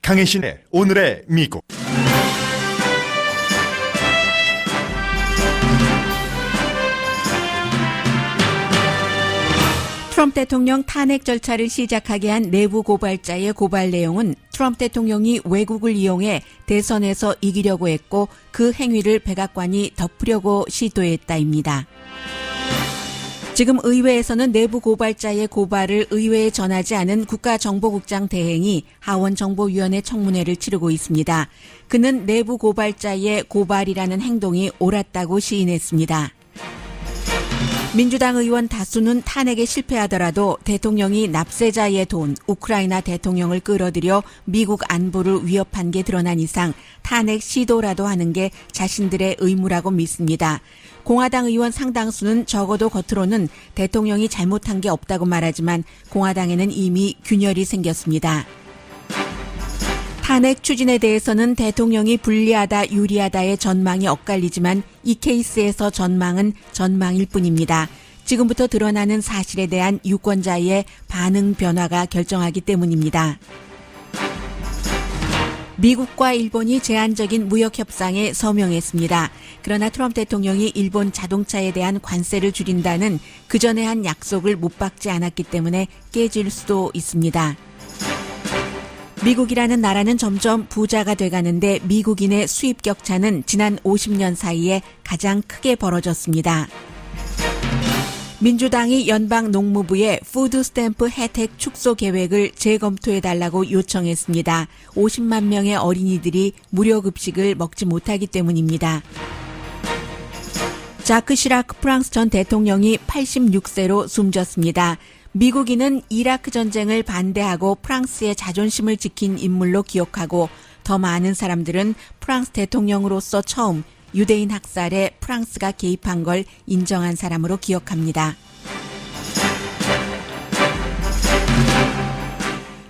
강혜신의 오늘의 미국. 트럼프 대통령 탄핵 절차를 시작하게 한 내부 고발자의 고발 내용은 트럼프 대통령이 외국을 이용해 대선에서 이기려고 했고 그 행위를 백악관이 덮으려고 시도했다입니다. 지금 의회에서는 내부 고발자의 고발을 의회에 전하지 않은 국가정보국장 대행이 하원정보위원회 청문회를 치르고 있습니다. 그는 내부 고발자의 고발이라는 행동이 옳았다고 시인했습니다. 민주당 의원 다수는 탄핵에 실패하더라도 대통령이 납세자의 돈, 우크라이나 대통령을 끌어들여 미국 안보를 위협한 게 드러난 이상 탄핵 시도라도 하는 게 자신들의 의무라고 믿습니다. 공화당 의원 상당수는 적어도 겉으로는 대통령이 잘못한 게 없다고 말하지만 공화당에는 이미 균열이 생겼습니다. 탄핵 추진에 대해서는 대통령이 불리하다 유리하다의 전망이 엇갈리지만 이 케이스에서 전망은 전망일 뿐입니다. 지금부터 드러나는 사실에 대한 유권자의 반응 변화가 결정하기 때문입니다. 미국과 일본이 제한적인 무역 협상에 서명했습니다. 그러나 트럼프 대통령이 일본 자동차에 대한 관세를 줄인다는 그전에 한 약속을 못 받지 않았기 때문에 깨질 수도 있습니다. 미국이라는 나라는 점점 부자가 돼가는데 미국인의 수입 격차는 지난 50년 사이에 가장 크게 벌어졌습니다. 민주당이 연방 농무부에 푸드 스탬프 혜택 축소 계획을 재검토해달라고 요청했습니다. 50만 명의 어린이들이 무료 급식을 먹지 못하기 때문입니다. 자크 시라크 프랑스 전 대통령이 86세로 숨졌습니다. 미국인은 이라크 전쟁을 반대하고 프랑스의 자존심을 지킨 인물로 기억하고 더 많은 사람들은 프랑스 대통령으로서 처음 유대인 학살에 프랑스가 개입한 걸 인정한 사람으로 기억합니다.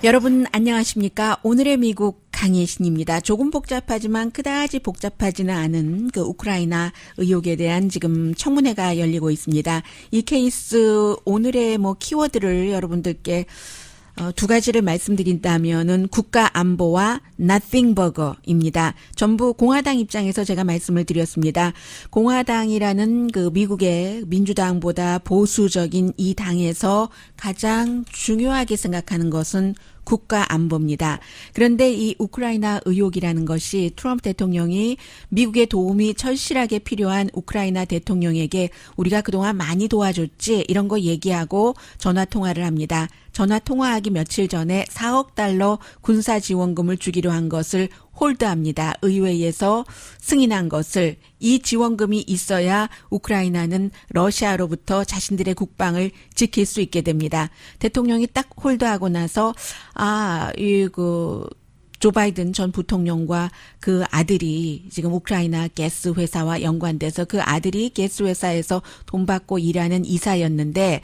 여러분 안녕하십니까? 오늘의 미국 강혜신입니다. 조금 복잡하지만 그다지 복잡하지는 않은 그 우크라이나 의혹에 대한 지금 청문회가 열리고 있습니다. 이 케이스 오늘의 키워드를 여러분들께 두 가지를 말씀드린다면은 국가 안보와 nothing burger입니다. 전부 공화당 입장에서 제가 말씀을 드렸습니다. 공화당이라는 그 미국의 민주당보다 보수적인 이 당에서 가장 중요하게 생각하는 것은 국가 안보입니다. 그런데 이 우크라이나 의혹이라는 것이 트럼프 대통령이 미국의 도움이 절실하게 필요한 우크라이나 대통령에게 우리가 그동안 많이 도와줬지 이런 거 얘기하고 전화 통화를 합니다. 전화 통화하기 며칠 전에 4억 달러 군사 지원금을 주기로 한 것을 홀드합니다. 의회에서 승인한 것을. 이 지원금이 있어야 우크라이나는 러시아로부터 자신들의 국방을 지킬 수 있게 됩니다. 대통령이 딱 홀드하고 나서 조 바이든 전 부통령과 그 아들이 지금 우크라이나 가스 회사와 연관돼서 그 아들이 가스 회사에서 돈 받고 일하는 이사였는데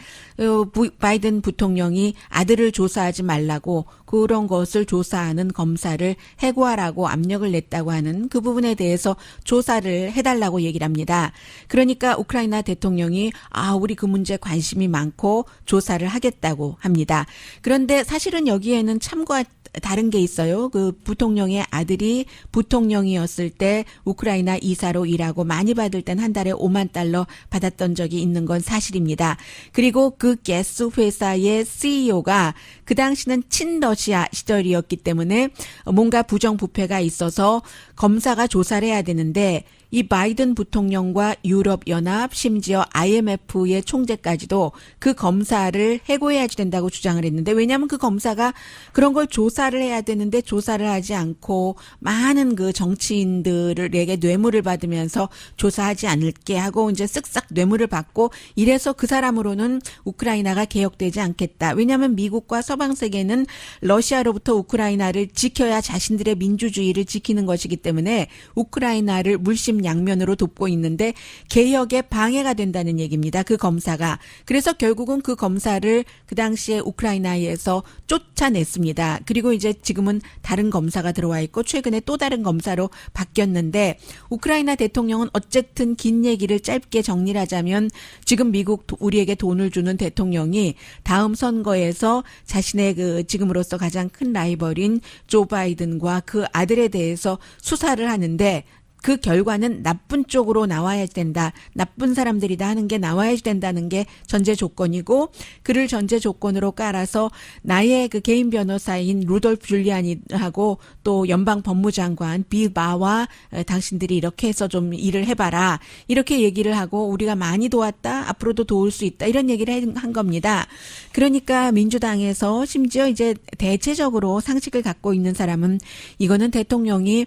바이든 부통령이 아들을 조사하지 말라고 그런 것을 조사하는 검사를 해고하라고 압력을 냈다고 하는 그 부분에 대해서 조사를 해달라고 얘기를 합니다. 그러니까 우크라이나 대통령이 우리 그 문제 관심이 많고 조사를 하겠다고 합니다. 그런데 사실은 여기에는 참고할 다른 게 있어요. 그 부통령의 아들이 부통령이었을 때 우크라이나 이사로 일하고 많이 받을 땐 한 달에 5만 달러 받았던 적이 있는 건 사실입니다. 그리고 그 가스 회사의 CEO가 그 당시는 친러시아 시절이었기 때문에 뭔가 부정부패가 있어서 검사가 조사를 해야 되는데 이 바이든 부통령과 유럽연합 심지어 IMF의 총재까지도 그 검사를 해고해야지 된다고 주장을 했는데 왜냐하면 그 검사가 그런 걸 조사를 해야 되는데 조사를 하지 않고 많은 그 정치인들에게 뇌물을 받으면서 조사하지 않을게 하고 이제 쓱싹 뇌물을 받고 이래서 그 사람으로는 우크라이나가 개혁되지 않겠다. 왜냐하면 미국과 서방 세계는 러시아로부터 우크라이나를 지켜야 자신들의 민주주의를 지키는 것이기 때문에 우크라이나를 물심 양면으로 돕고 있는데 개혁에 방해가 된다는 얘기입니다. 그 검사가. 그래서 결국은 그 검사를 그 당시에 우크라이나에서 쫓아냈습니다. 그리고 이제 지금은 다른 검사가 들어와 있고 최근에 또 다른 검사로 바뀌었는데 우크라이나 대통령은 어쨌든 긴 얘기를 짧게 정리를 하자면 지금 미국 우리에게 돈을 주는 대통령이 다음 선거에서 자신의 그 지금으로서 가장 큰 라이벌인 조 바이든과 그 아들에 대해서 수사를 하는데 그 결과는 나쁜 쪽으로 나와야 된다. 나쁜 사람들이다 하는 게 나와야 된다는 게 전제 조건이고 그를 전제 조건으로 깔아서 나의 그 개인 변호사인 루돌프 줄리아니하고 또 연방 법무장관 빌 바와 당신들이 이렇게 해서 좀 일을 해봐라. 이렇게 얘기를 하고 우리가 많이 도왔다. 앞으로도 도울 수 있다. 이런 얘기를 한 겁니다. 그러니까 민주당에서 심지어 이제 대체적으로 상식을 갖고 있는 사람은 이거는 대통령이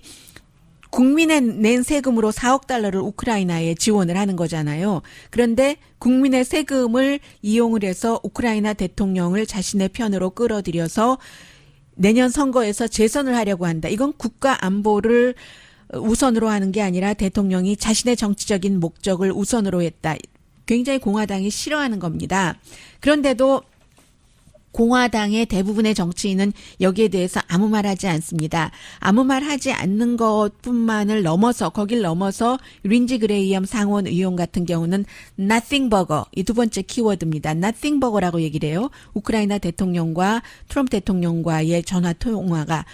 국민의 낸 세금으로 4억 달러를 우크라이나에 지원을 하는 거잖아요. 그런데 국민의 세금을 이용을 해서 우크라이나 대통령을 자신의 편으로 끌어들여서 내년 선거에서 재선을 하려고 한다. 이건 국가 안보를 우선으로 하는 게 아니라 대통령이 자신의 정치적인 목적을 우선으로 했다. 굉장히 공화당이 싫어하는 겁니다. 그런데도 공화당의 대부분의 정치인은 여기에 대해서 아무 말 하지 않습니다. 아무 말 하지 않는 것뿐만을 넘어서 거길 넘어서 린지 그레이엄 상원 의원 같은 경우는 nothing burger 이 두 번째 키워드입니다. nothing burger라고 얘기를 해요. 우크라이나 대통령과 트럼프 대통령과의 전화 통화가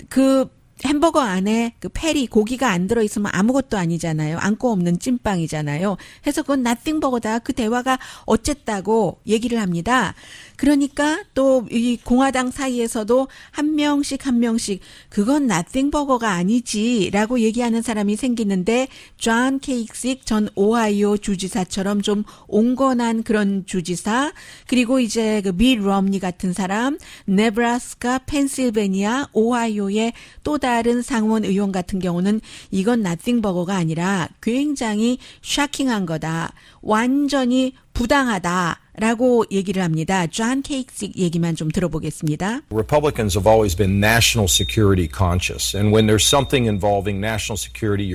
그 햄버거 안에 그 패리 고기가 안 들어있으면 아무것도 아니잖아요. 안고 없는 찐빵이잖아요. 해서 그건 nothing burger다. 그 대화가 어쨌다고 얘기를 합니다. 그러니까 또 이 공화당 사이에서도 한 명씩 그건 nothing burger가 아니지라고 얘기하는 사람이 생기는데 존 케이식 전 오하이오 주지사처럼 좀 온건한 그런 주지사 그리고 이제 그 밋 럼니 같은 사람 네브라스카, 펜실베니아, 오하이오의 또 다른 상원 의원 같은 경우는 이건 nothing burger가 아니라 굉장히 쇼킹한 거다. 완전히 부당하다라고 얘기를 합니다. 존 케이식 얘기만 좀 들어보겠습니다. Republicans have always been national security conscious, and when there's something involving national security,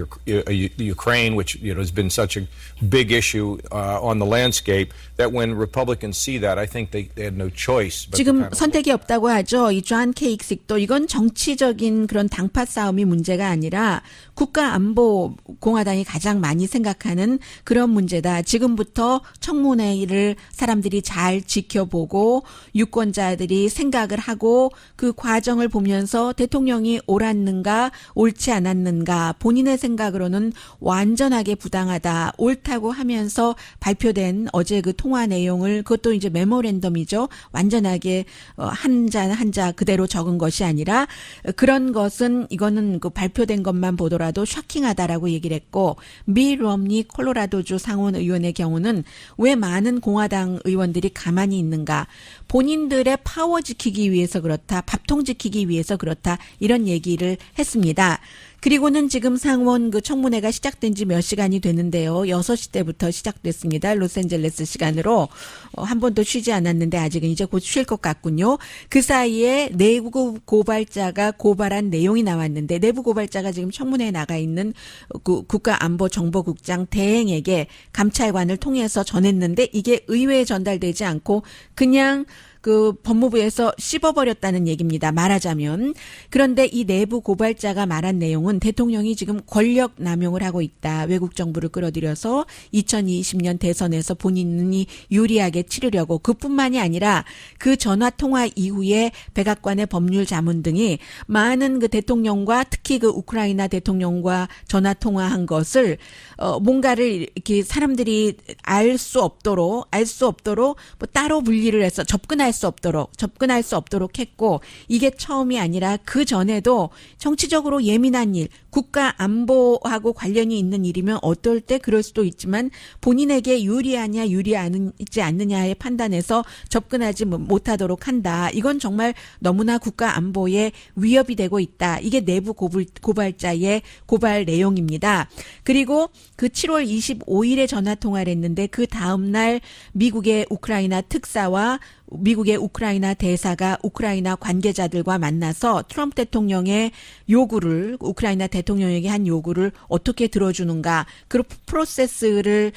Ukraine, which has been such a big issue on the landscape, that when Republicans see that, I think they had no choice. But 지금 선택이 없다고 하죠. 이 존 케이식도 이건 정치적인 그런 당파 싸움이 문제가 아니라 국가 안보 공화당이 가장 많이 생각하는 그런 문제다. 지금부터 청문회를 사람들이 잘 지켜보고 유권자들이 생각을 하고 그 과정을 보면서 대통령이 옳았는가 옳지 않았는가 본인의 생각으로는 완전하게 부당하다 옳다고 하면서 발표된 어제 그 통화 내용을 그것도 이제 메모랜덤이죠. 완전하게 한 자 그대로 적은 것이 아니라 그런 것은 이거는 그 발표된 것만 보더라도 쇼킹하다라고 얘기를 했고 밋 럼니 콜로라도주 상원 의원의 경우는 왜 많은 공화당 의원들이 가만히 있는가? 본인들의 파워 지키기 위해서 그렇다. 밥통 지키기 위해서 그렇다. 이런 얘기를 했습니다. 그리고는 지금 상원 그 청문회가 시작된 지 몇 시간이 됐는데요. 6시 때부터 시작됐습니다. 로스앤젤레스 시간으로 한 번도 쉬지 않았는데 아직은 이제 곧 쉴 것 같군요. 그 사이에 내부 고발자가 고발한 내용이 나왔는데 내부 고발자가 지금 청문회에 나가 있는 그 국가안보정보국장 대행에게 감찰관을 통해서 전했는데 이게 의회에 전달되지 않고 그냥 그 법무부에서 씹어버렸다는 얘기입니다. 말하자면. 그런데 이 내부 고발자가 말한 내용은 대통령이 지금 권력 남용을 하고 있다. 외국 정부를 끌어들여서 2020년 대선에서 본인이 유리하게 치르려고 그뿐만이 아니라 그 전화 통화 이후에 백악관의 법률 자문 등이 많은 그 대통령과 특히 그 우크라이나 대통령과 전화 통화한 것을 뭔가를 이렇게 사람들이 알 수 없도록 뭐 따로 분리를 해서 접근할 수 없도록 했고 이게 처음이 아니라 그 전에도 정치적으로 예민한 일, 국가 안보하고 관련이 있는 일이면 어떨 때 그럴 수도 있지만 본인에게 유리하냐 유리하지 않느냐의 판단에서 접근하지 못하도록 한다. 이건 정말 너무나 국가 안보에 위협이 되고 있다. 이게 내부 고발자의 고발 내용입니다. 그리고 그 7월 25일에 전화 통화를 했는데 그 다음 날 미국의 우크라이나 특사와 미국의 우크라이나 대사가 우크라이나 관계자들과 만나서 트럼프 대통령의 요구를 우크라이나 대통령에게 한 요구를 어떻게 들어주는가 그 프로세스를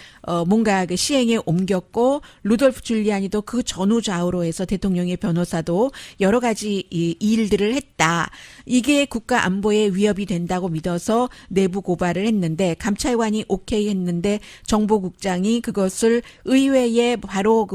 뭔가 그 시행에 옮겼고 루돌프 줄리아니도 그 전후 좌우로 해서 대통령의 변호사도 여러 가지 이 일들을 했다. 이게 국가 안보에 위협이 된다고 믿어서 내부 고발을 했는데 감찰관이 오케이 했는데 정보국장이 그것을 의회에 바로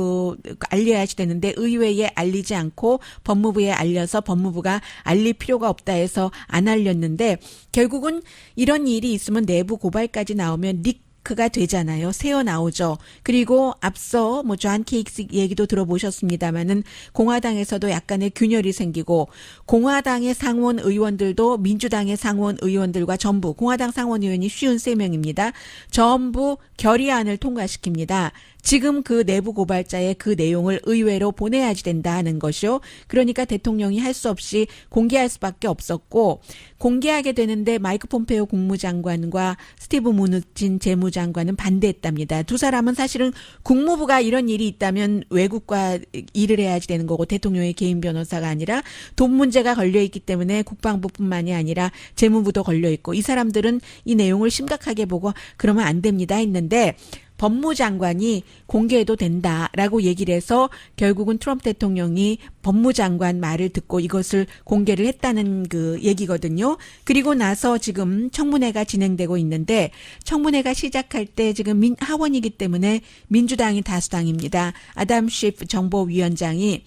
알려야지 되는데 의회에 알리지 않고 법무부에 알려서 법무부가 알릴 필요가 없다 해서 안 알렸는데 결국은 이런 일이 있으면 내부 고발까지 나오면 리크가 되잖아요. 새어 나오죠. 그리고 앞서 존 케이크 얘기도 들어보셨습니다마는 공화당에서도 약간의 균열이 생기고 공화당의 상원 의원들도 민주당의 상원 의원들과 전부 공화당 상원 의원이 53명입니다. 전부 결의안을 통과시킵니다. 지금 그 내부 고발자의 그 내용을 의회로 보내야지 된다 하는 것이요. 그러니까 대통령이 할 수 없이 공개할 수밖에 없었고 공개하게 되는데 마이크 폼페이오 국무장관과 스티브 무누친 재무장관은 반대했답니다. 두 사람은 사실은 국무부가 이런 일이 있다면 외국과 일을 해야지 되는 거고 대통령의 개인 변호사가 아니라 돈 문제가 걸려있기 때문에 국방부뿐만이 아니라 재무부도 걸려있고 이 사람들은 이 내용을 심각하게 보고 그러면 안 됩니다 했는데 법무장관이 공개해도 된다라고 얘기를 해서 결국은 트럼프 대통령이 법무장관 말을 듣고 이것을 공개를 했다는 그 얘기거든요. 그리고 나서 지금 청문회가 진행되고 있는데 청문회가 시작할 때 지금 하원이기 때문에 민주당이 다수당입니다. 아담 쉬프 정보위원장이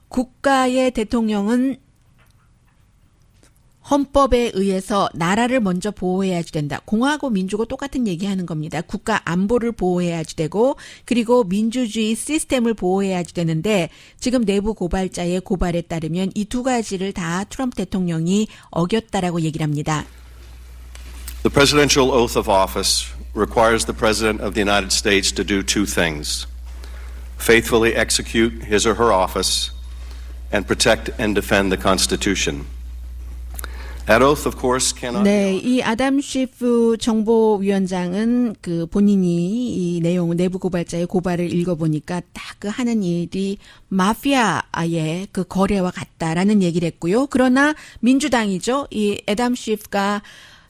국가의 대통령은 헌법에 의해서 나라를 먼저 보호해야지 된다. 공화고 민주고 똑같은 얘기하는 겁니다. 국가 안보를 보호해야지 되고 그리고 민주주의 시스템을 보호해야지 되는데 지금 내부 고발자의 고발에 따르면 이 두 가지를 다 트럼프 대통령이 어겼다라고 얘기를 합니다. The presidential oath of office requires the President of the United States to do two things: faithfully execute his or her office and protect and defend the Constitution. That oath, of course, cannot. 네, 이 아담 쉬프 정보위원장은 그 본인이 이 내용 내부 고발자의 고발을 읽어보니까 딱 그 하는 일이 마피아의 그 거래와 같다라는 얘기를 했고요. 그러나 민주당이죠. 이 아담 쉬프가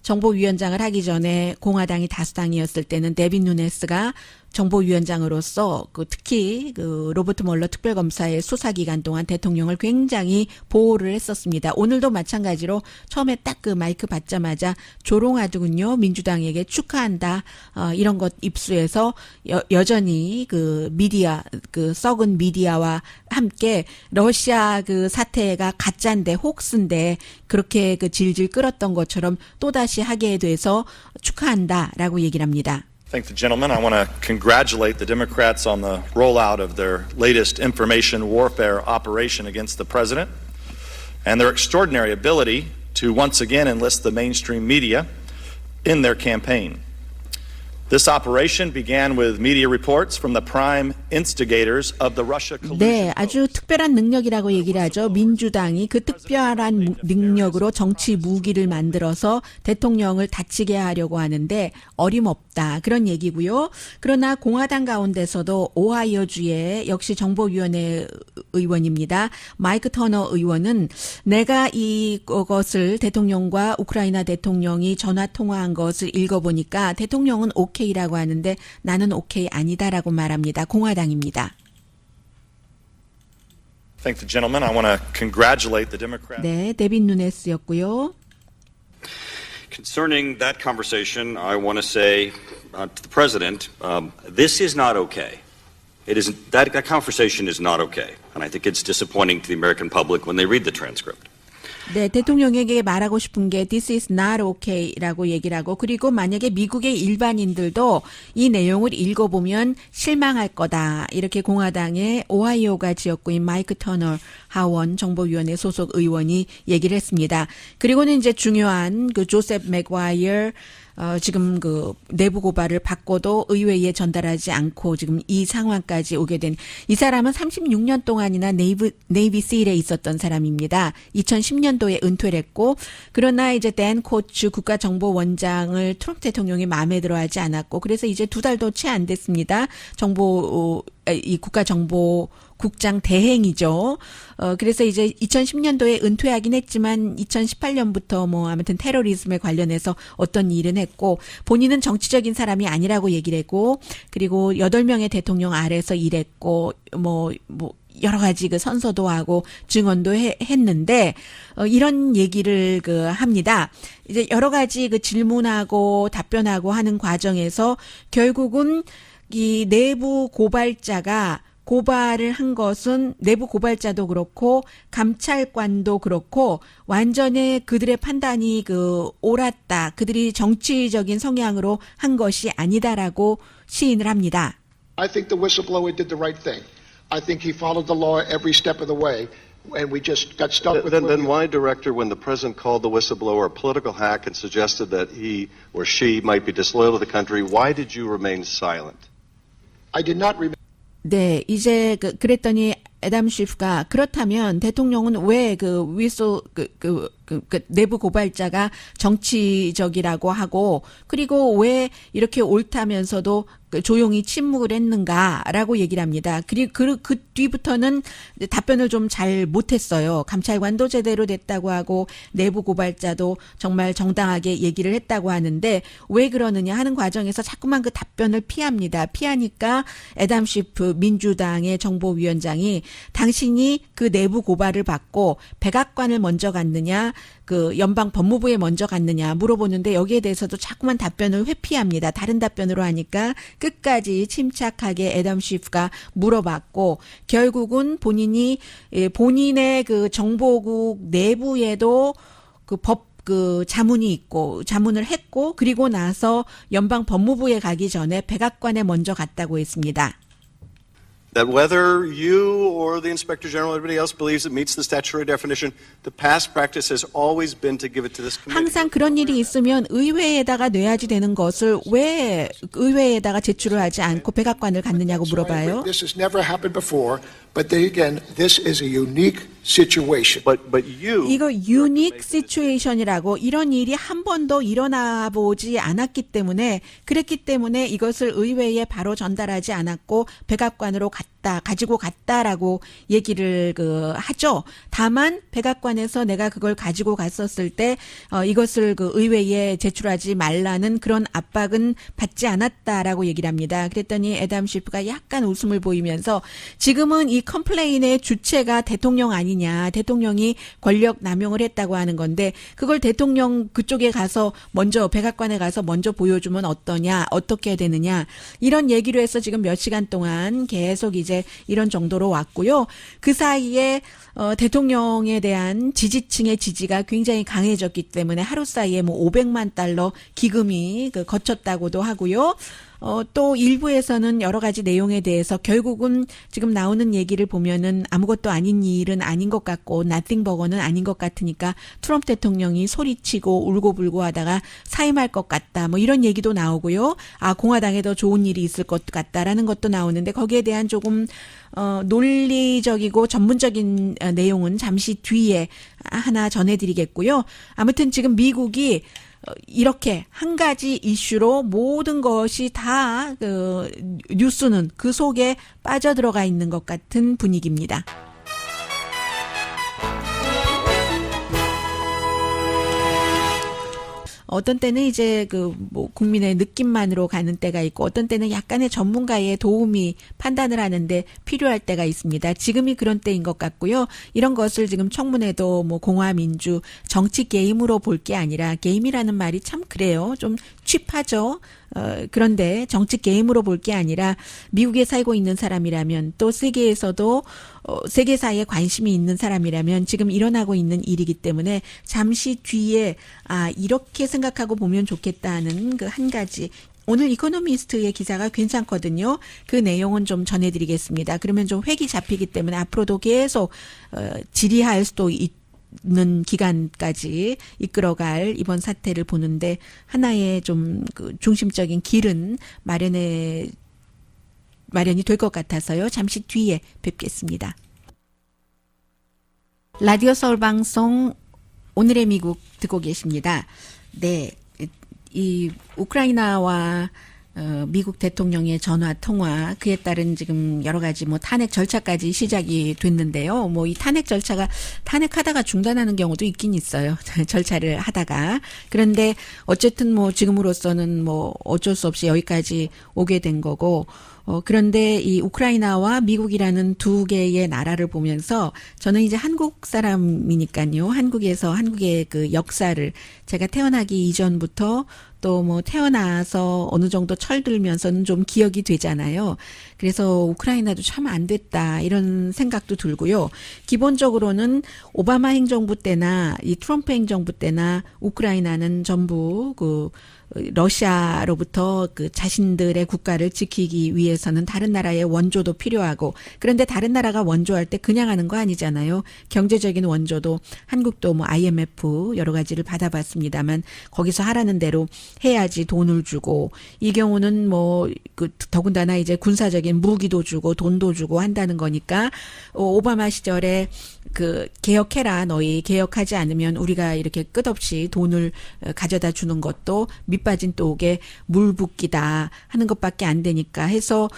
정보위원장을 하기 전에 공화당이 다수당이었을 때는 데빈 누네스가 정보위원장으로서 특히 로버트 멀러 특별검사의 수사 기간 동안 대통령을 굉장히 보호를 했었습니다. 오늘도 마찬가지로 처음에 딱 그 마이크 받자마자 조롱하더군요. 민주당에게 축하한다. 이런 것 입수해서 여전히 그 미디어 썩은 미디어와 함께 러시아 그 사태가 가짜인데 혹스인데 그렇게 질질 끌었던 것처럼 또다시 하게 돼서 축하한다라고 얘기를 합니다. Thank the gentleman. I want to congratulate the Democrats on the rollout of their latest information warfare operation against the president and their extraordinary ability to once again enlist the mainstream media in their campaign. This operation began with media reports from the prime instigators of the Russia collusion. 네, 아주 특별한 능력이라고 얘기를 하죠. 민주당이 그 특별한 능력으로 정치 무기를 만들어서 대통령을 다치게 하려고 하는데 어림없다. 그런 얘기고요. 그러나 공화당 가운데서도 오하이오주의 역시 정보위원회 의원입니다. 마이크 터너 의원은 내가 이것을 대통령과 우크라이나 대통령이 전화 통화한 것을 읽어보니까 대통령은 오케이라고 하는데 나는 오케이 아니다라고 말합니다. 공화당입니다. Thank the gentleman. I want to congratulate the Democrats. 네, 데빈 누네스였고요. Concerning that conversation, I want to say to the president, this is not okay. It isn't that conversation is not okay, and I think it's disappointing to the American public when they read the transcript. 네, 대통령에게 말하고 싶은 게 this is not okay라고 얘기를 하고 그리고 만약에 미국의 일반인들도 이 내용을 읽어보면 실망할 거다. 이렇게 공화당의 오하이오가 지역구인 마이크 터너 하원 정보위원회 소속 의원이 얘기를 했습니다. 그리고는 이제 중요한 그 조셉 맥과이어 지금 그 내부 고발을 받고도 의회에 전달하지 않고 지금 이 상황까지 오게 된 이 사람은 36년 동안이나 네이비 실에 있었던 사람입니다. 2010년도에 은퇴를 했고 그러나 이제 댄 코츠 국가정보원장을 트럼프 대통령이 마음에 들어하지 않았고 그래서 이제 2달도 채 안 됐습니다. 이 국가정보 국장 대행이죠. 그래서 이제 2010년도에 은퇴하긴 했지만 2018년부터 뭐 아무튼 테러리즘에 관련해서 어떤 일은 했고 본인은 정치적인 사람이 아니라고 얘기를 했고 그리고 8명의 대통령 아래서 일했고 뭐 여러 가지 그 선서도 하고 증언도 했는데 이런 얘기를 합니다. 이제 여러 가지 그 질문하고 답변하고 하는 과정에서 결국은 이 내부 고발자가 고발을 한 것은 내부 고발자도 그렇고 감찰관도 그렇고 완전히 그들의 판단이 옳았다. 그들이 정치적인 성향으로 한 것이 아니다라고 시인을 합니다. I think the whistleblower did the right thing. I think he followed the law every step of the way, and we just got stuck with Then why, Director, when the President called the whistleblower a political hack and suggested that he or she might be disloyal to the country, why did you remain silent? I did not remember. 네, 이제 그랬더니 애담 쉬프가 그렇다면 대통령은 왜 내부 고발자가 정치적이라고 하고 그리고 왜 이렇게 옳다면서도 조용히 침묵을 했는가라고 얘기를 합니다. 그리고 그 뒤부터는 답변을 좀 잘 못했어요. 감찰관도 제대로 됐다고 하고 내부 고발자도 정말 정당하게 얘기를 했다고 하는데 왜 그러느냐 하는 과정에서 자꾸만 그 답변을 피합니다. 피하니까 애담 쉬프 민주당의 정보위원장이 당신이 그 내부 고발을 받고 백악관을 먼저 갔느냐 그 연방 법무부에 먼저 갔느냐 물어보는데 여기에 대해서도 자꾸만 답변을 회피합니다. 다른 답변으로 하니까 끝까지 침착하게 애덤 쉬프가 물어봤고 결국은 본인의 그 정보국 내부에도 자문이 있고 자문을 했고 그리고 나서 연방 법무부에 가기 전에 백악관에 먼저 갔다고 했습니다. That whether you or the Inspector General or anybody else believes it meets the statutory definition, the past practice has always been to give it to this committee. 항상 그런 일이 있으면 의회에다가 내야지 되는 것을 왜 의회에다가 제출을 하지 않고 백악관을 갔느냐고 물어봐요. This has never happened before, but then again, this is a unique situation. But you. 이거 유닉 시츄에이션이라고 이런 일이 한 번도 일어나 보지 않았기 때문에 그랬기 때문에 이것을 의회에 바로 전달하지 않았고 백악관으로 가지고 갔다라고 얘기를 하죠. 다만 백악관에서 내가 그걸 가지고 갔었을 때 이것을 의회에 제출하지 말라는 그런 압박은 받지 않았다라고 얘기를 합니다. 그랬더니 애담 쉬프가 약간 웃음을 보이면서 지금은 이 컴플레인의 주체가 대통령 아니냐. 대통령이 권력 남용을 했다고 하는 건데 그걸 대통령 그쪽에 가서 먼저 백악관에 가서 먼저 보여주면 어떠냐. 어떻게 해야 되느냐. 이런 얘기로 해서 지금 몇 시간 동안 계속 이제 이런 정도로 왔고요. 그 사이에 대통령에 대한 지지층의 지지가 굉장히 강해졌기 때문에 하루 사이에 뭐 $500만 기금이 거쳤다고도 하고요. 또 일부에서는 여러 가지 내용에 대해서 결국은 지금 나오는 얘기를 보면은 아무것도 아닌 일은 아닌 것 같고 nothing 버거는 아닌 것 같으니까 트럼프 대통령이 소리치고 울고불고 하다가 사임할 것 같다. 뭐 이런 얘기도 나오고요. 공화당에 더 좋은 일이 있을 것 같다라는 것도 나오는데 거기에 대한 조금 논리적이고 전문적인 내용은 잠시 뒤에 하나 전해드리겠고요. 아무튼 지금 미국이 이렇게 한 가지 이슈로 모든 것이 다 뉴스는 그 속에 빠져들어가 있는 것 같은 분위기입니다. 어떤 때는 이제 국민의 느낌만으로 가는 때가 있고 어떤 때는 약간의 전문가의 도움이 판단을 하는데 필요할 때가 있습니다. 지금이 그런 때인 것 같고요. 이런 것을 지금 청문회도 공화민주 정치 게임으로 볼 게 아니라 게임이라는 말이 참 그래요. 좀 칩하죠. 그런데 정치 게임으로 볼 게 아니라 미국에 살고 있는 사람이라면 또 세계에서도 세계사에 관심이 있는 사람이라면 지금 일어나고 있는 일이기 때문에 잠시 뒤에 이렇게 생각하고 보면 좋겠다 하는 그 한 가지 오늘 이코노미스트의 기사가 괜찮거든요. 그 내용은 좀 전해드리겠습니다. 그러면 좀 획이 잡히기 때문에 앞으로도 계속 질의할 수도 있는 기간까지 이끌어갈 이번 사태를 보는데 하나의 좀 중심적인 길은 마련이 될 것 같아서요. 잠시 뒤에 뵙겠습니다. 라디오 서울 방송 오늘의 미국 듣고 계십니다. 네, 이 우크라이나와 미국 대통령의 전화 통화 그에 따른 지금 여러 가지 뭐 탄핵 절차까지 시작이 됐는데요. 뭐 이 탄핵 절차가 탄핵하다가 중단하는 경우도 있긴 있어요. 절차를 하다가. 그런데 어쨌든 뭐 지금으로서는 뭐 어쩔 수 없이 여기까지 오게 된 거고 그런데 이 우크라이나와 미국이라는 두 개의 나라를 보면서 저는 이제 한국 사람이니까요. 한국의 그 역사를 제가 태어나기 이전부터 또 뭐 태어나서 어느 정도 철들면서는 좀 기억이 되잖아요. 그래서 우크라이나도 참 안 됐다 이런 생각도 들고요. 기본적으로는 오바마 행정부 때나 이 트럼프 행정부 때나 우크라이나는 전부 그 러시아로부터 그 자신들의 국가를 지키기 위해서는 다른 나라의 원조도 필요하고 그런데 다른 나라가 원조할 때 그냥 하는 거 아니잖아요. 경제적인 원조도 한국도 뭐 IMF 여러 가지를 받아봤습니다만 거기서 하라는 대로 해야지 돈을 주고 이 경우는 뭐 그 더군다나 이제 군사적인 무기도 주고 돈도 주고 한다는 거니까 오바마 시절에 그 개혁해라 너희 개혁하지 않으면 우리가 이렇게 끝없이 돈을 가져다 주는 것도 밑빠진 독에 물 붓기다 하는 것밖에 안 되니까 해서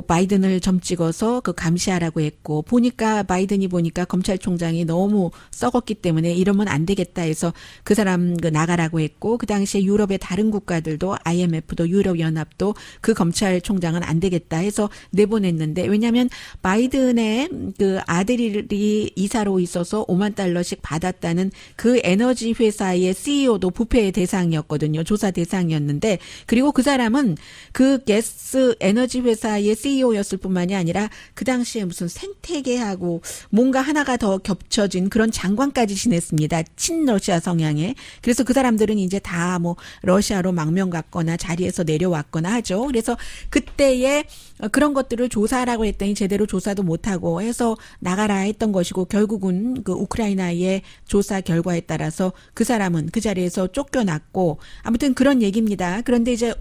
바이든을 점 찍어서 그 감시하라고 했고 보니까 바이든이 보니까 검찰총장이 너무 썩었기 때문에 이러면 안 되겠다 해서 그 사람 그 나가라고 했고 그 당시에 유럽의 다른 국가들도 IMF도 유럽연합도 그 검찰총장은 안 되겠다 해서 내보냈는데 왜냐하면 바이든의 그 아들이 이사로 있어서 5만 달러씩 받았다는 그 에너지 회사의 CEO도 부패의 대상이었거든요. 조사 대상이었는데 그리고 그 사람은 그 가스 에너지 회사의 CEO였을 뿐만이 아니라 그 당시에 무슨 생태계하고 뭔가 하나가 더 겹쳐진 그런 장관까지 지냈습니다. 친러시아 성향의. 그래서 그 사람들은 이제 다 뭐 러시아로 망명 갔거나 자리에서 내려왔거나 하죠. 그래서 그때의 그런 것들을 조사하라고 했더니 제대로 조사도 못하고 해서 나가라 했던 것이고 결국은 그 우크라이나의 조사 결과에 따라서 그 사람은 그 자리에서 쫓겨났고 아무튼 그런 얘기입니다. 그런데 이제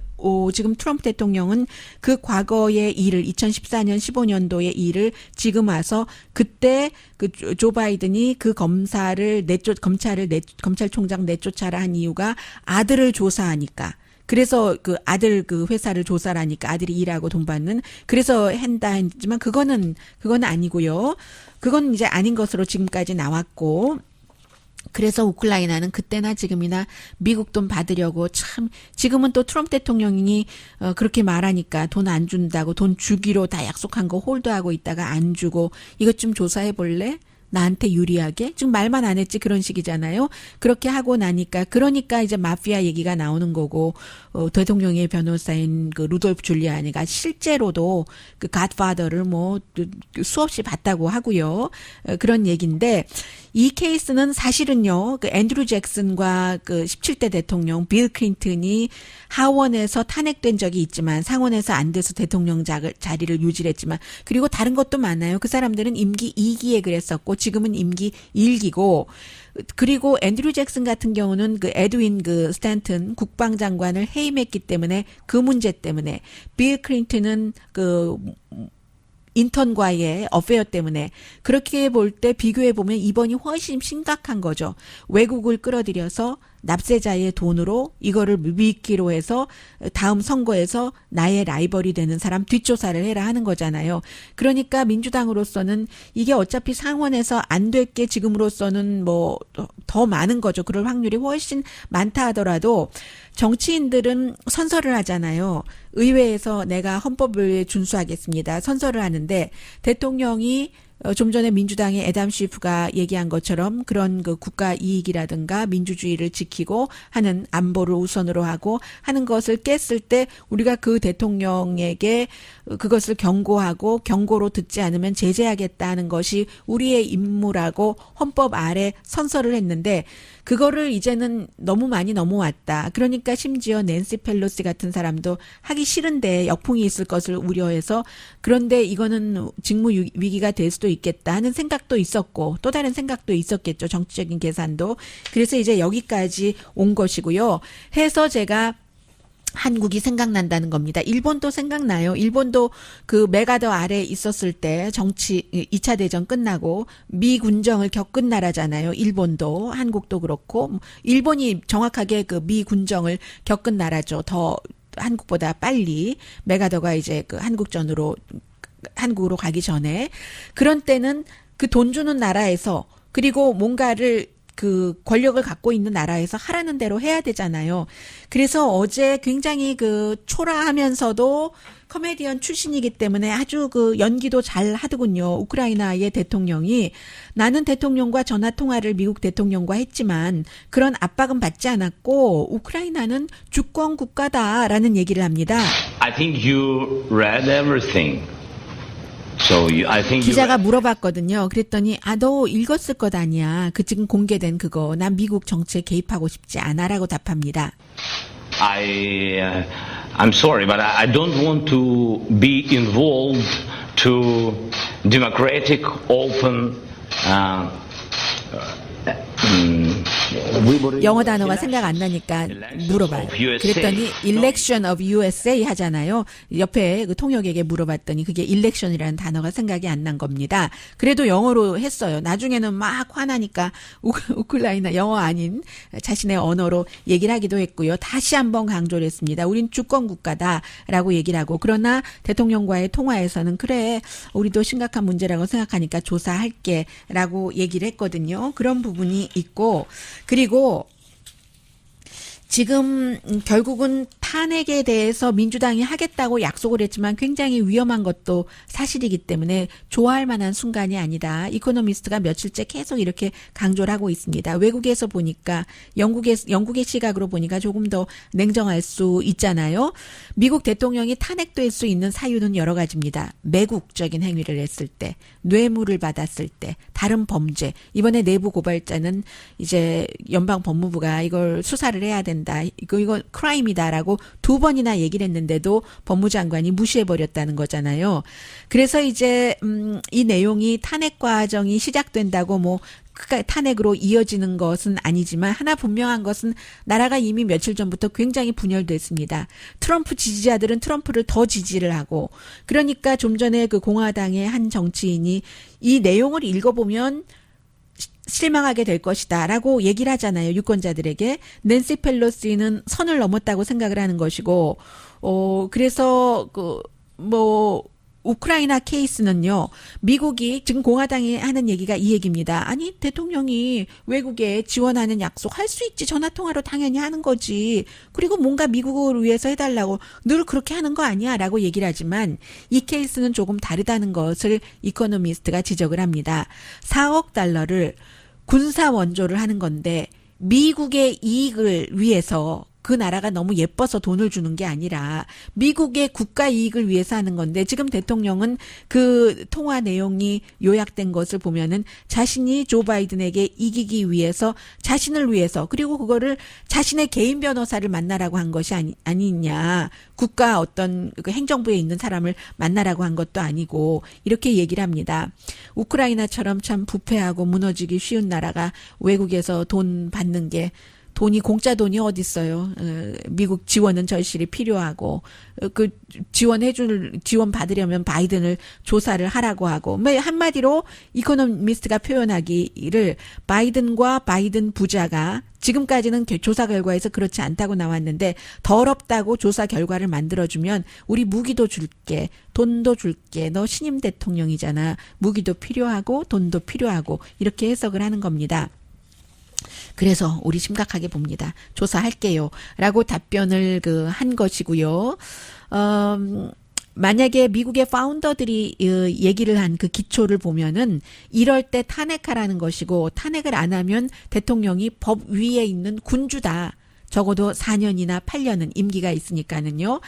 지금 트럼프 대통령은 그 과거의 일을 2014년 15년도의 일을 지금 와서 그때 그 조 바이든이 그 검찰총장 내쫓아라 한 이유가 아들을 조사하니까 그래서 그 아들 그 회사를 조사하니까 아들이 일하고 돈 받는 그래서 한다 했지만 그거는 아니고요. 그건 이제 아닌 것으로 지금까지 나왔고 그래서 우크라이나는 그때나 지금이나 미국 돈 받으려고 참 지금은 또 트럼프 대통령이 그렇게 말하니까 돈 안 준다고 돈 주기로 다 약속한 거 홀드하고 있다가 안 주고 이것 좀 조사해 볼래? 나한테 유리하게? 지금 말만 안 했지 그런 식이잖아요. 그렇게 하고 나니까 그러니까 이제 마피아 얘기가 나오는 거고 대통령의 변호사인 그 루돌프 줄리아니가 실제로도 그 갓파더를 뭐 수없이 봤다고 하고요. 그런 얘기인데 이 케이스는 사실은요. 그 앤드루 잭슨과 그 17대 대통령 빌 클린턴이 하원에서 탄핵된 적이 있지만 상원에서 안 돼서 대통령 자리를 유지했지만 그리고 다른 것도 많아요. 그 사람들은 임기 2기에 그랬었고 지금은 임기 1기고 그리고 앤드루 잭슨 같은 경우는 그 에드윈 그 스탠튼 국방장관을 해임했기 때문에 그 문제 때문에 빌 클린턴은 그 인턴과의 어페어 때문에 그렇게 볼 때 비교해 보면 이번이 훨씬 심각한 거죠. 외국을 끌어들여서 납세자의 돈으로 이거를 미끼로 해서 다음 선거에서 나의 라이벌이 되는 사람 뒷조사를 해라 하는 거잖아요. 그러니까 민주당으로서는 이게 어차피 상원에서 안 될 게 지금으로서는 뭐 더 많은 거죠. 그럴 확률이 훨씬 많다 하더라도 정치인들은 선서를 하잖아요. 의회에서 내가 헌법을 준수하겠습니다. 선서를 하는데 대통령이 좀 전에 민주당의 애담 쉬프가 얘기한 것처럼 그런 그 국가 이익이라든가 민주주의를 지키고 하는 안보를 우선으로 하고 하는 것을 깼을 때 우리가 그 대통령에게 그것을 경고하고 경고로 듣지 않으면 제재하겠다는 것이 우리의 임무라고 헌법 아래 선서를 했는데 그거를 이제는 너무 많이 넘어왔다. 그러니까 심지어 낸시 펠로시 같은 사람도 하기 싫은데 역풍이 있을 것을 우려해서 그런데 이거는 직무 위기가 될 수도 있겠다 하는 생각도 있었고 또 다른 생각도 있었겠죠. 정치적인 계산도. 그래서 이제 여기까지 온 것이고요. 해서 제가 한국이 생각난다는 겁니다. 일본도 생각나요. 일본도 그 메가더 아래 있었을 때 2차 대전 끝나고 미 군정을 겪은 나라잖아요. 일본도 한국도 그렇고 일본이 정확하게 그 미 군정을 겪은 나라죠. 더 한국보다 빨리 메가더가 이제 그 한국으로 가기 전에 그런 때는 그 돈 주는 나라에서 그리고 뭔가를 그 권력을 갖고 있는 나라에서 하라는 대로 해야 되잖아요. 그래서 어제 굉장히 그 초라하면서도 코미디언 출신이기 때문에 아주 그 연기도 잘 하더군요. 우크라이나의 대통령이 나는 대통령과 전화 통화를 미국 대통령과 했지만 그런 압박은 받지 않았고 우크라이나는 주권 국가다라는 얘기를 합니다. I think you read everything. So I think 기자가 물어봤거든요. 그랬더니 너 읽었을 것 아니야. 그 지금 공개된 그거. 난 미국 정치에 개입하고 싶지 않아라고 답합니다. I'm sorry, but I don't want to be involved to democratic, open. 영어 단어가 생각 안 나니까 물어봐요. 그랬더니 election of USA 하잖아요. 옆에 그 통역에게 물어봤더니 그게 election이라는 단어가 생각이 안 난 겁니다. 그래도 영어로 했어요. 나중에는 막 화나니까 우크라이나 영어 아닌 자신의 언어로 얘기를 하기도 했고요. 다시 한번 강조를 했습니다. 우린 주권 국가다라고 얘기를 하고 그러나 대통령과의 통화에서는 그래 우리도 심각한 문제라고 생각하니까 조사할게라고 얘기를 했거든요. 그런 부분이 있고 그리고 지금 결국은 탄핵에 대해서 민주당이 하겠다고 약속을 했지만 굉장히 위험한 것도 사실이기 때문에 좋아할 만한 순간이 아니다. 이코노미스트가 며칠째 계속 이렇게 강조를 하고 있습니다. 외국에서 보니까 영국의 시각으로 보니까 조금 더 냉정할 수 있잖아요. 미국 대통령이 탄핵될 수 있는 사유는 여러 가지입니다. 매국적인 행위를 했을 때, 뇌물을 받았을 때, 다른 범죄. 이번에 내부 고발자는 이제 연방 법무부가 이걸 수사를 해야 된다. 이거 크라임이다라고 2번이나 얘기를 했는데도 법무장관이 무시해버렸다는 거잖아요. 그래서 이제 이 내용이 탄핵 과정이 시작된다고 뭐 탄핵으로 이어지는 것은 아니지만 하나 분명한 것은 나라가 이미 며칠 전부터 굉장히 분열됐습니다. 트럼프 지지자들은 트럼프를 더 지지를 하고 그러니까 좀 전에 그 공화당의 한 정치인이 이 내용을 읽어보면 실망하게 될 것이다 라고 얘기를 하잖아요. 유권자들에게. 낸시 펠로시는 선을 넘었다고 생각을 하는 것이고 그래서 우크라이나 케이스는요. 미국이 지금 공화당이 하는 얘기가 이 얘기입니다. 아니 대통령이 외국에 지원하는 약속 할 수 있지. 전화통화로 당연히 하는 거지. 그리고 뭔가 미국을 위해서 해달라고 늘 그렇게 하는 거 아니야 라고 얘기를 하지만 이 케이스는 조금 다르다는 것을 이코노미스트가 지적을 합니다. 4억 달러를 군사 원조를 하는 건데 미국의 이익을 위해서 그 나라가 너무 예뻐서 돈을 주는 게 아니라 미국의 국가 이익을 위해서 하는 건데 지금 대통령은 그 통화 내용이 요약된 것을 보면은 자신이 조 바이든에게 이기기 위해서 자신을 위해서 그리고 그거를 자신의 개인 변호사를 만나라고 한 것이 아니냐. 국가 어떤 그 행정부에 있는 사람을 만나라고 한 것도 아니고 이렇게 얘기를 합니다. 우크라이나처럼 참 부패하고 무너지기 쉬운 나라가 외국에서 돈 받는 게 돈이 공짜 돈이 어디 있어요. 미국 지원은 절실히 필요하고 그 지원 받으려면 바이든을 조사를 하라고 하고 한마디로 이코노미스트가 표현하기를 바이든과 바이든 부자가 지금까지는 조사 결과에서 그렇지 않다고 나왔는데 더럽다고 조사 결과를 만들어주면 우리 무기도 줄게 돈도 줄게 너 신임 대통령이잖아 무기도 필요하고 돈도 필요하고 이렇게 해석을 하는 겁니다. 그래서 우리 심각하게 봅니다. 조사할게요. 라고 답변을 한 것이고요. 만약에 미국의 파운더들이 얘기를 한 그 기초를 보면은 이럴 때 탄핵하라는 것이고 탄핵을 안 하면 대통령이 법 위에 있는 군주다. 적어도 4년이나 8년은 임기가 있으니까는요.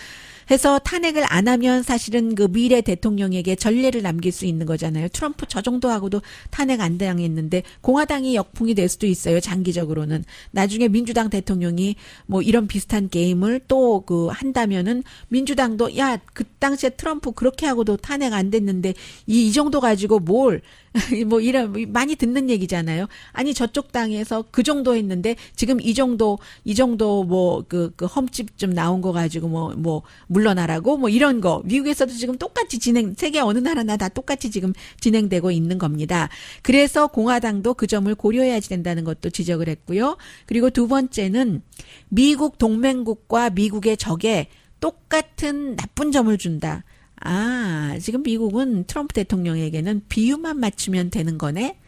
해서 탄핵을 안 하면 사실은 그 미래 대통령에게 전례를 남길 수 있는 거잖아요. 트럼프 저 정도 하고도 탄핵 안 당했는데 공화당이 역풍이 될 수도 있어요. 장기적으로는. 나중에 민주당 대통령이 뭐 이런 비슷한 게임을 또 한다면은 민주당도 야, 그 당시에 트럼프 그렇게 하고도 탄핵 안 됐는데 이 정도 가지고 뭘 뭐 이런 많이 듣는 얘기잖아요. 아니 저쪽 당에서 그 정도 했는데 지금 이 정도 뭐 그 험집 좀 나온 거 가지고 뭐 물러나라고 뭐 이런 거 미국에서도 지금 똑같이 세계 어느 나라나 다 똑같이 지금 진행되고 있는 겁니다. 그래서 공화당도 그 점을 고려해야지 된다는 것도 지적을 했고요. 그리고 두 번째는 미국 동맹국과 미국의 적에 똑같은 나쁜 점을 준다. 아, 지금 미국은 트럼프 대통령에게는 비유만 맞추면 되는 거네.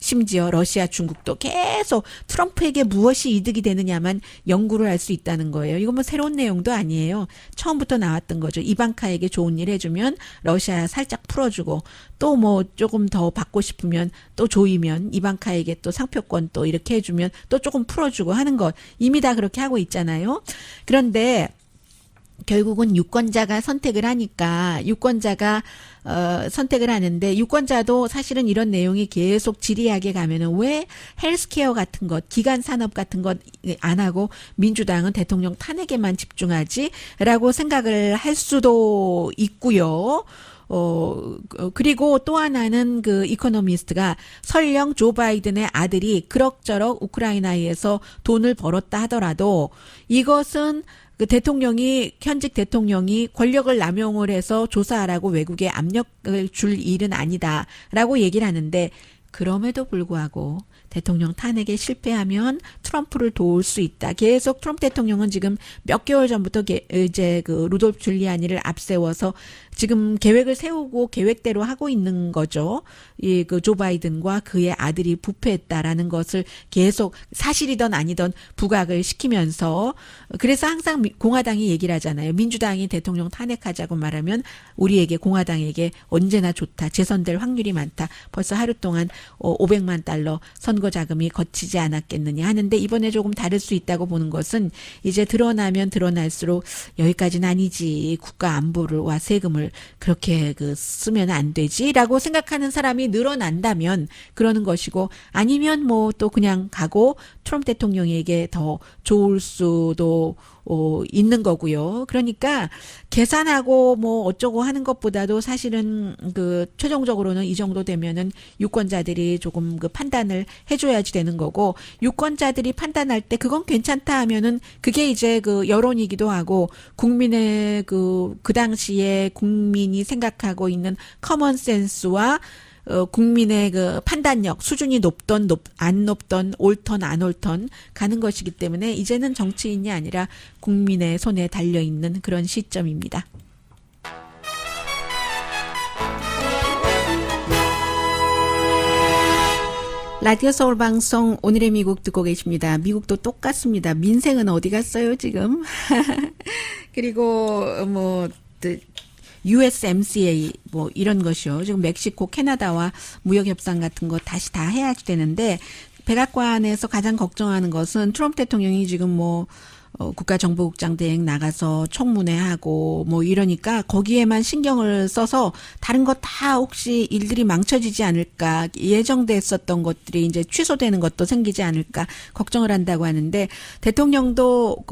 심지어 러시아, 중국도 계속 트럼프에게 무엇이 이득이 되느냐만 연구를 할 수 있다는 거예요. 이건 뭐 새로운 내용도 아니에요. 처음부터 나왔던 거죠. 이방카에게 좋은 일 해주면 러시아 살짝 풀어주고 또 뭐 조금 더 받고 싶으면 또 조이면 이방카에게 또 상표권 또 이렇게 해주면 또 조금 풀어주고 하는 것. 이미 다 그렇게 하고 있잖아요. 그런데 결국은 유권자가 선택을 하니까 유권자가 선택을 하는데 유권자도 사실은 이런 내용이 계속 지리하게 가면은 왜 헬스케어 같은 것, 기간 산업 같은 것 안 하고 민주당은 대통령 탄핵에만 집중하지라고 생각을 할 수도 있고요. 그리고 또 하나는 그 이코노미스트가 설령 조 바이든의 아들이 그럭저럭 우크라이나에서 돈을 벌었다 하더라도 이것은 그 대통령이 현직 대통령이 권력을 남용을 해서 조사하라고 외국에 압력을 줄 일은 아니다라고 얘기를 하는데 그럼에도 불구하고 대통령 탄핵에 실패하면 트럼프를 도울 수 있다. 계속 트럼프 대통령은 지금 몇 개월 전부터 이제 그 루돌프 줄리아니를 앞세워서 지금 계획을 세우고 계획대로 하고 있는 거죠. 이 그 조 바이든과 그의 아들이 부패했다라는 것을 계속 사실이든 아니든 부각을 시키면서 그래서 항상 공화당이 얘기를 하잖아요. 민주당이 대통령 탄핵하자고 말하면 우리에게 공화당에게 언제나 좋다. 재선될 확률이 많다. 벌써 하루 동안 500만 달러 선거 자금이 거치지 않았겠느냐 하는데 이번에 조금 다를 수 있다고 보는 것은 이제 드러나면 드러날수록 여기까지는 아니지. 국가 안보와 세금을 그렇게 쓰면 안 되지라고 생각하는 사람이 늘어난다면 그러는 것이고 아니면 뭐 또 그냥 가고 트럼프 대통령에게 더 좋을 수도 있는 거고요. 그러니까 계산하고 뭐 어쩌고 하는 것보다도 사실은 그 최종적으로는 이 정도 되면은 유권자들이 조금 그 판단을 해줘야지 되는 거고 유권자들이 판단할 때 그건 괜찮다 하면은 그게 이제 그 여론이기도 하고 국민의 그 당시에 국민이 생각하고 있는 커먼 센스와 국민의 그 판단력 수준이 높던 안 높던 옳던 안 옳던 가는 것이기 때문에 이제는 정치인이 아니라 국민의 손에 달려 있는 그런 시점입니다. 라디오 서울 방송 오늘의 미국 듣고 계십니다. 미국도 똑같습니다. 민생은 어디 갔어요 지금? 그리고 뭐 USMCA 뭐 이런 것이요. 지금 멕시코, 캐나다와 무역 협상 같은 거 다시 다 해야지 되는데 백악관에서 가장 걱정하는 것은 트럼프 대통령이 지금 뭐 국가정보국장 대행 나가서 청문회하고 뭐 이러니까 거기에만 신경을 써서 다른 거 다 혹시 일들이 망쳐지지 않을까 예정됐었던 것들이 이제 취소되는 것도 생기지 않을까 걱정을 한다고 하는데 대통령도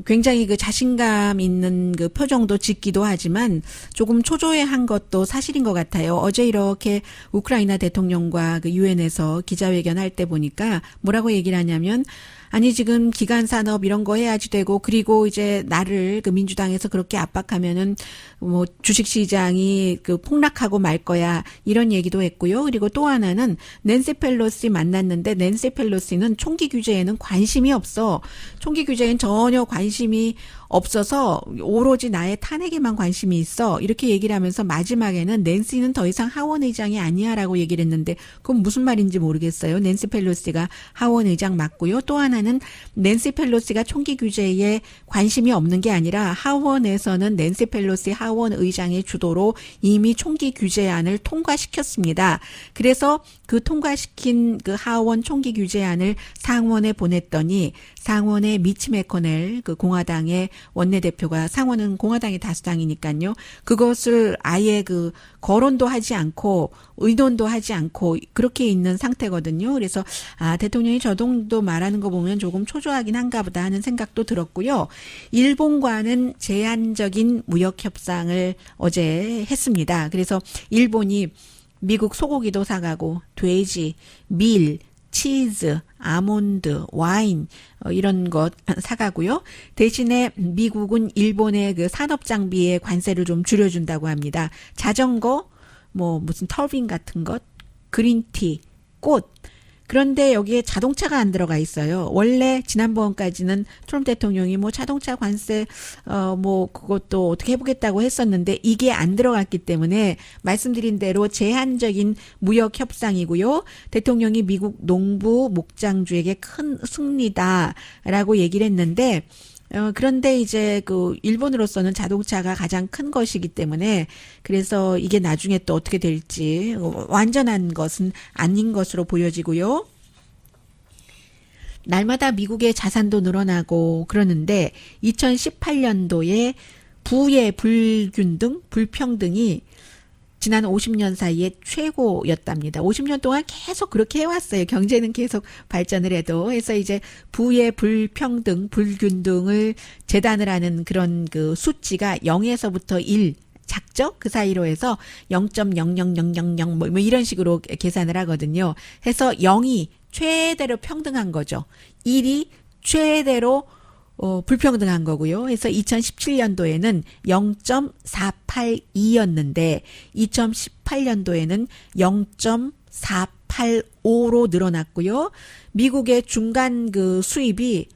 굉장히 그 자신감 있는 그 표정도 짓기도 하지만 조금 초조해한 것도 사실인 것 같아요. 어제 이렇게 우크라이나 대통령과 그 유엔에서 기자회견 할 때 보니까 뭐라고 얘기를 하냐면 아니 지금 기간 산업 이런 거 해야지 되고 그리고 이제 나를 그 민주당에서 그렇게 압박하면은 뭐 주식 시장이 그 폭락하고 말 거야 이런 얘기도 했고요. 그리고 또 하나는 낸시 펠로시 만났는데 낸시 펠로시는 총기 규제에는 관심이 없어. 총기 규제에는 전혀 관심이 없어서 오로지 나의 탄핵에만 관심이 있어. 이렇게 얘기를 하면서 마지막에는 낸시는 더 이상 하원 의장이 아니야라고 얘기를 했는데 그건 무슨 말인지 모르겠어요. 낸시 펠로시가 하원 의장 맞고요. 또 하나는 낸시 펠로시가 총기 규제에 관심이 없는 게 아니라 하원에서는 낸시 펠로시 하원 의장의 주도로 이미 총기 규제안을 통과시켰습니다. 그래서 그 통과시킨 그 하원 총기 규제안을 상원에 보냈더니 상원의 미치 매코넬 그 공화당의 원내대표가 상원은 공화당이 다수당이니까요. 그것을 아예 그 거론도 하지 않고 의논도 하지 않고 그렇게 있는 상태거든요. 그래서 대통령이 저 정도 말하는 거 보면 조금 초조하긴 한가 보다 하는 생각도 들었고요. 일본과는 제한적인 무역 협상을 어제 했습니다. 그래서 일본이 미국 소고기도 사가고 돼지, 밀, 치즈, 아몬드, 와인 이런 것 사가고요. 대신에 미국은 일본의 그 산업 장비의 관세를 좀 줄여준다고 합니다. 자전거, 뭐 무슨 터빈 같은 것, 그린티, 꽃 그런데 여기에 자동차가 안 들어가 있어요. 원래 지난번까지는 트럼프 대통령이 뭐 자동차 관세 뭐 그것도 어떻게 해보겠다고 했었는데 이게 안 들어갔기 때문에 말씀드린 대로 제한적인 무역 협상이고요. 대통령이 미국 농부 목장주에게 큰 승리다라고 얘기를 했는데 그런데 이제 그 일본으로서는 자동차가 가장 큰 것이기 때문에 그래서 이게 나중에 또 어떻게 될지 완전한 것은 아닌 것으로 보여지고요. 날마다 미국의 자산도 늘어나고 그러는데 2018년도에 부의 불균등, 불평등이 지난 50년 사이에 최고였답니다. 50년 동안 계속 그렇게 해왔어요. 경제는 계속 발전을 해도. 해서 이제 부의 불평등, 불균등을 재단을 하는 그런 그 수치가 0에서부터 1, 작죠? 그 사이로 해서 0.00000 뭐 이런 식으로 계산을 하거든요. 해서 0이 최대로 평등한 거죠. 1이 최대로 불평등한 거고요. 그래서 2017년도에는 0.482였는데 2018년도에는 0.485로 늘어났고요. 미국의 중간 그 수입이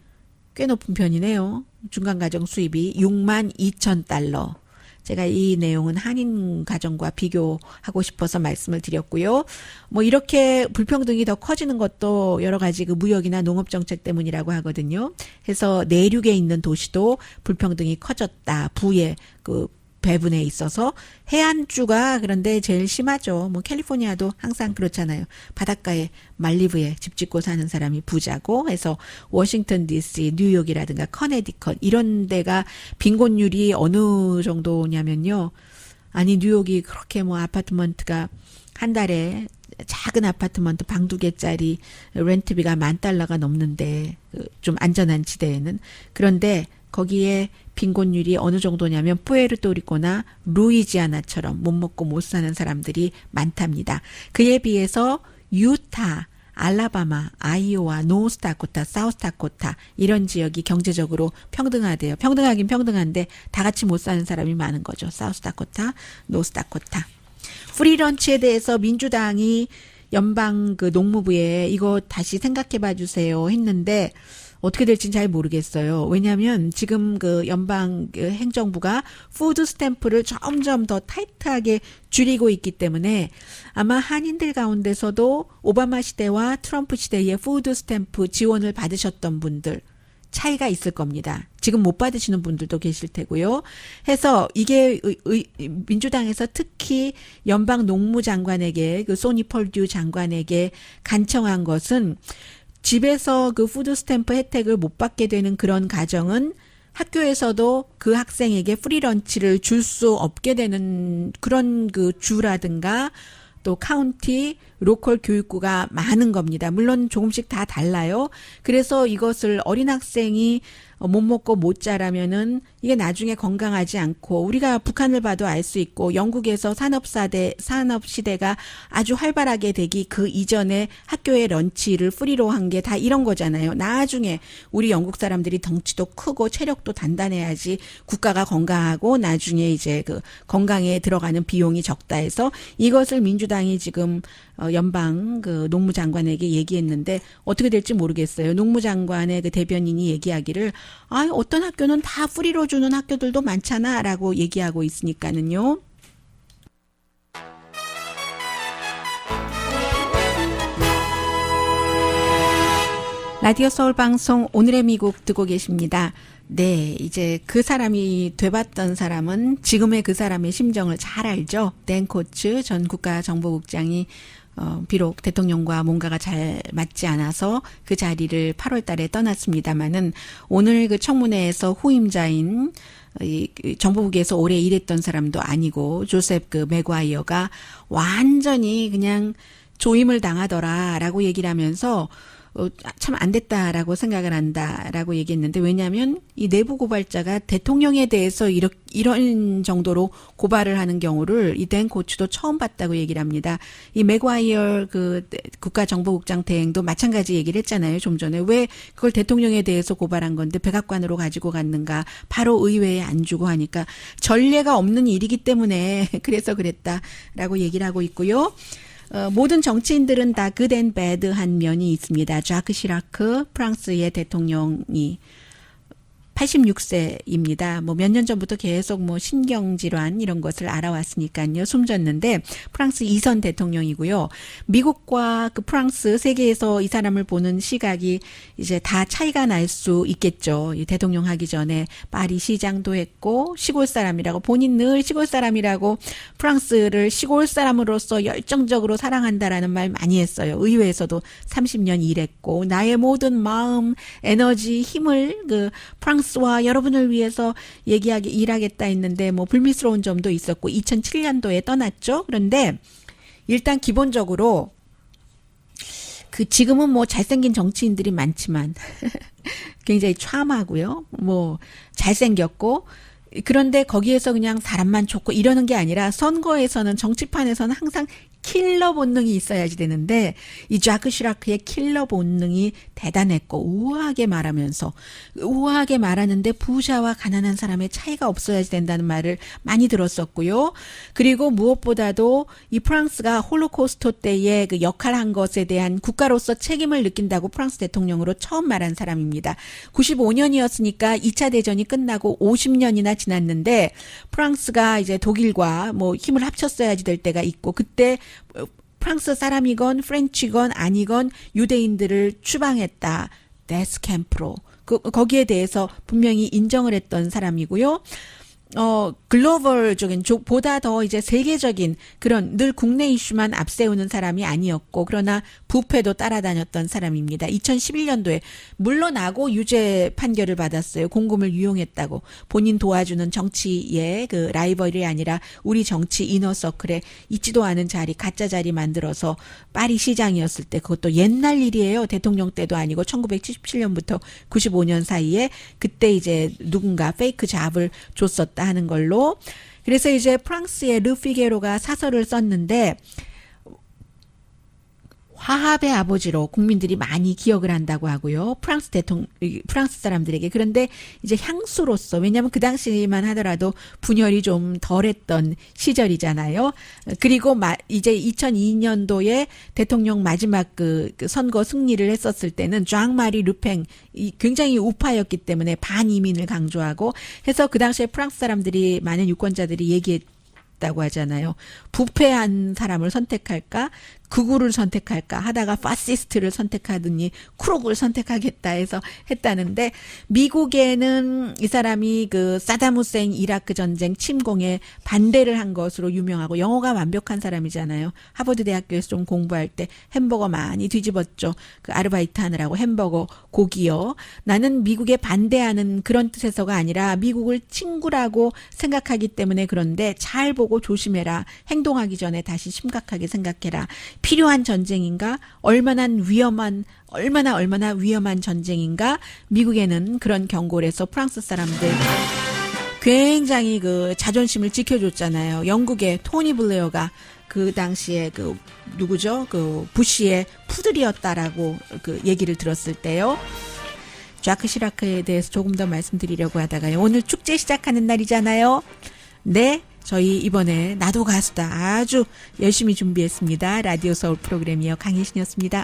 꽤 높은 편이네요. 중간 가정 수입이 62,000달러. 제가 이 내용은 한인 가정과 비교하고 싶어서 말씀을 드렸고요. 뭐 이렇게 불평등이 더 커지는 것도 여러 가지 그 무역이나 농업 정책 때문이라고 하거든요. 해서 내륙에 있는 도시도 불평등이 커졌다. 부의 그 배분에 있어서 해안주가 그런데 제일 심하죠. 뭐 캘리포니아도 항상 그렇잖아요. 바닷가에 말리부에 집 짓고 사는 사람이 부자고 해서 워싱턴 DC, 뉴욕이라든가 커네디컷 이런 데가 빈곤율이 어느 정도냐면요. 아니 뉴욕이 그렇게 뭐 아파트먼트가 한 달에 작은 아파트먼트 방 2개짜리 렌트비가 $10,000가 넘는데 좀 안전한 지대에는 그런데 거기에 빈곤율이 어느 정도냐면 푸에르토리코나 루이지아나처럼 못 먹고 못 사는 사람들이 많답니다. 그에 비해서 유타, 알라바마, 아이오와 노스다코타, 사우스다코타 이런 지역이 경제적으로 평등하대요. 평등하긴 평등한데 다 같이 못 사는 사람이 많은 거죠. 사우스다코타, 노스다코타. 프리런치에 대해서 민주당이 연방 그 농무부에 이거 다시 생각해 봐 주세요 했는데 어떻게 될지는 잘 모르겠어요. 왜냐하면 지금 그 연방 행정부가 푸드 스탬프를 점점 더 타이트하게 줄이고 있기 때문에 아마 한인들 가운데서도 오바마 시대와 트럼프 시대의 푸드 스탬프 지원을 받으셨던 분들 차이가 있을 겁니다. 지금 못 받으시는 분들도 계실 테고요. 해서 이게 민주당에서 특히 연방 농무장관에게 그 소니 펄듀 장관에게 간청한 것은 집에서 그 푸드 스탬프 혜택을 못 받게 되는 그런 가정은 학교에서도 그 학생에게 프리런치를 줄 수 없게 되는 그런 그 주라든가 또 카운티, 로컬 교육구가 많은 겁니다. 물론 조금씩 다 달라요. 그래서 이것을 어린 학생이 못 먹고 못 자라면은 이게 나중에 건강하지 않고 우리가 북한을 봐도 알 수 있고 영국에서 산업시대가 아주 활발하게 되기 그 이전에 학교에 런치를 프리로 한 게 다 이런 거잖아요. 나중에 우리 영국 사람들이 덩치도 크고 체력도 단단해야지 국가가 건강하고 나중에 이제 그 건강에 들어가는 비용이 적다 해서 이것을 민주당이 지금 연방 그 농무장관에게 얘기했는데 어떻게 될지 모르겠어요. 농무장관의 그 대변인이 얘기하기를 어떤 학교는 다 프리로 주는 학교들도 많잖아라고 얘기하고 있으니까는요. 라디오 서울 방송 오늘의 미국 듣고 계십니다. 네, 이제 그 사람이 돼봤던 사람은 지금의 그 사람의 심정을 잘 알죠. 댄 코츠 전 국가정보국장이 비록 대통령과 뭔가가 잘 맞지 않아서 그 자리를 8월 달에 떠났습니다마는 오늘 그 청문회에서 후임자인 이 정보국에서 오래 일했던 사람도 아니고 조셉 그 맥과이어가 완전히 그냥 조임을 당하더라라고 얘기를 하면서 참 안 됐다라고 생각을 한다라고 얘기했는데 왜냐하면 이 내부 고발자가 대통령에 대해서 이런 정도로 고발을 하는 경우를 이 댄 코츠도 처음 봤다고 얘기를 합니다. 이 맥과이어 그 국가정보국장 대행도 마찬가지 얘기를 했잖아요. 좀 전에 왜 그걸 대통령에 대해서 고발한 건데 백악관으로 가지고 갔는가 바로 의회에 안 주고 하니까 전례가 없는 일이기 때문에 그래서 그랬다라고 얘기를 하고 있고요. 모든 정치인들은 다 good and bad 한 면이 있습니다. 자크 시라크 프랑스의 대통령이 86세입니다. 뭐 몇 년 전부터 계속 뭐 신경질환 이런 것을 알아왔으니까요. 숨졌는데 프랑스 2선 대통령이고요. 미국과 그 프랑스 세계에서 이 사람을 보는 시각이 이제 다 차이가 날 수 있겠죠. 이 대통령 하기 전에 파리 시장도 했고 시골 사람이라고 본인 늘 시골 사람이라고 프랑스를 시골 사람으로서 열정적으로 사랑한다라는 말 많이 했어요. 의회에서도 30년 일했고 나의 모든 마음, 에너지, 힘을 그 프랑스와 여러분을 위해서 일하겠다 했는데 뭐 불미스러운 점도 있었고 2007년도에 떠났죠. 그런데 일단 기본적으로 그 지금은 뭐 잘생긴 정치인들이 많지만 굉장히 참하고요. 뭐 잘생겼고 그런데 거기에서 그냥 사람만 좋고 이러는 게 아니라 선거에서는 정치판에서는 항상 킬러 본능이 있어야지 되는데 이 자크 시라크의 킬러 본능이 대단했고 우아하게 말하는데 부자와 가난한 사람의 차이가 없어야지 된다는 말을 많이 들었었고요. 그리고 무엇보다도 이 프랑스가 홀로코스트 때에 그 역할한 것에 대한 국가로서 책임을 느낀다고 프랑스 대통령으로 처음 말한 사람입니다. 95년이었으니까 2차 대전이 끝나고 50년이나 지났는데 프랑스가 이제 독일과 뭐 힘을 합쳤어야지 될 때가 있고 그때 프랑스 사람이건 프렌치건 아니건 유대인들을 추방했다. 데스 캠프로. 거기에 대해서 분명히 인정을 했던 사람이고요. 글로벌적인 보다 더 이제 세계적인 그런 늘 국내 이슈만 앞세우는 사람이 아니었고 그러나 부패도 따라다녔던 사람입니다. 2011년도에 물러나고 유죄 판결을 받았어요. 공금을 유용했다고. 본인 도와주는 정치의 그 라이벌이 아니라 우리 정치 이너서클에 있지도 않은 자리 가짜 자리 만들어서 파리 시장이었을 때 그것도 옛날 일이에요. 대통령 때도 아니고 1977년부터 95년 사이에 그때 이제 누군가 페이크 잡을 줬었다 하는 걸로. 그래서 이제 프랑스의 르 피게로가 사설을 썼는데 화합의 아버지로 국민들이 많이 기억을 한다고 하고요. 프랑스 사람들에게. 그런데 이제 향수로서 왜냐하면 그 당시만 하더라도 분열이 좀 덜했던 시절이잖아요. 그리고 이제 2002년도에 대통령 마지막 그 선거 승리를 했었을 때는 쟈앙마리 르팽 굉장히 우파였기 때문에 반이민을 강조하고 해서 그 당시에 프랑스 사람들이 많은 유권자들이 얘기했다고 하잖아요. 부패한 사람을 선택할까? 극우를 선택할까 하다가 파시스트를 선택하더니 크록을 선택하겠다 해서 했다는데 미국에는 이 사람이 그 사담 후세인 이라크 전쟁 침공에 반대를 한 것으로 유명하고 영어가 완벽한 사람이잖아요. 하버드 대학교에서 좀 공부할 때 햄버거 많이 뒤집었죠. 그 아르바이트 하느라고 햄버거 고기요. 나는 미국에 반대하는 그런 뜻에서가 아니라 미국을 친구라고 생각하기 때문에 그런데 잘 보고 조심해라. 행동하기 전에 다시 심각하게 생각해라. 필요한 전쟁인가? 얼마나 위험한 전쟁인가? 미국에는 그런 경고를 해서 프랑스 사람들 굉장히 그 자존심을 지켜줬잖아요. 영국의 토니 블레어가 그 당시에 그 누구죠? 그 부시의 푸들이었다라고 그 얘기를 들었을 때요. 자크 시라크에 대해서 조금 더 말씀드리려고 하다가요. 오늘 축제 시작하는 날이잖아요. 네. 저희 이번에 나도 가수다 아주 열심히 준비했습니다. 라디오 서울 프로그램이요. 강혜신이었습니다.